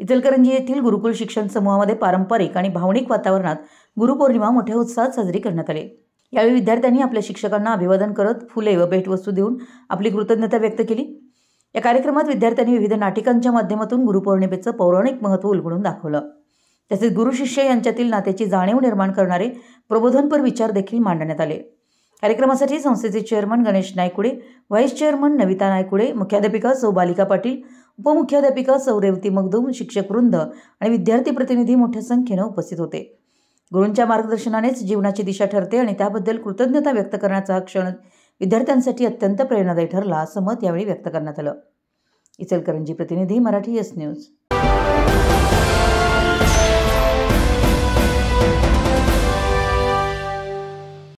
इचलकरंजी येथील गुरुकुल शिक्षण समूहामध्ये पारंपरिक आणि भावनिक वातावरणात गुरुपौर्णिमा मोठ्या उत्साहात साजरी करण्यात आली। यावेळी विद्यार्थ्यांनी आपल्या शिक्षकांना अभिवादन करत फुले व भेटवस्तू देऊन आपली कृतज्ञता व्यक्त केली। या कार्यक्रमात विद्यार्थ्यांनी विविध नाटिकांच्या माध्यमातून गुरुपौर्णिमेचं पौराणिक महत्त्व उलगडून दाखवलं। तसेच गुरु शिष्य यांच्यातील नात्याची जाणीव निर्माण करणारे प्रबोधनपर विचार देखील मांडण्यात आले। कार्यक्रमासाठी संस्थेचे chairman Ganesh Naikude, vice chairman Navita Naikude, मुख्याध्यापिका सौ बालिका पाटील, उपमुख्याध्यापिका सौ रेवती मगदूम, शिक्षक वृंद आणि विद्यार्थी प्रतिनिधी मोठ्या संख्येने उपस्थित होते। गुरूंच्या मार्गदर्शनानेच जीवनाची दिशा ठरते आणि त्याबद्दल कृतज्ञता व्यक्त करण्याचा हा क्षण विद्यार्थ्यांसाठी अत्यंत प्रेरणादायी ठरला, असं मत यावेळी व्यक्त करण्यात आलं। इचलकरंजी प्रतिनिधी, मराठी यस न्यूज।